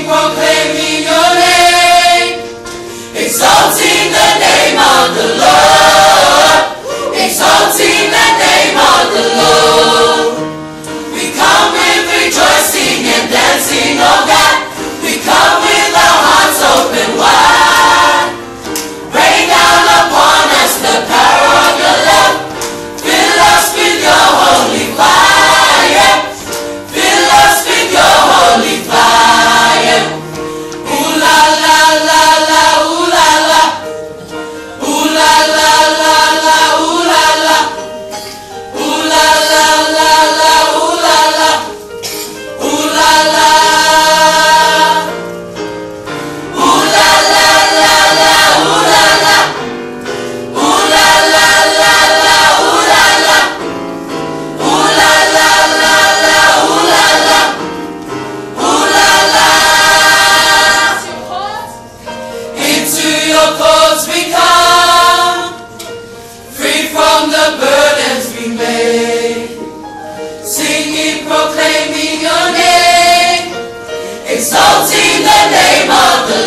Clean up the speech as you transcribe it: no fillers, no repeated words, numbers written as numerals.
singing, proclaiming your name, exalting the name of the Lord, exalting the name of the Lord. We come with rejoicing and dancing, oh God. We come with our hearts open wide. Rain down upon us the power of your love. Fill us with your holy fire. Fill us with your holy fire. Ooh la la la la, ooh la la. Ooh la la la la, ooh la la. Ooh la la la la, ooh la la. Ooh la la. Ooh la la la la, ooh la la. Ooh la la la la, ooh la la. Ooh la la la la, ooh la la. Ooh la la. Into your courts we come, free from the burdens we made, singing, proclaiming your name, exalting the name of the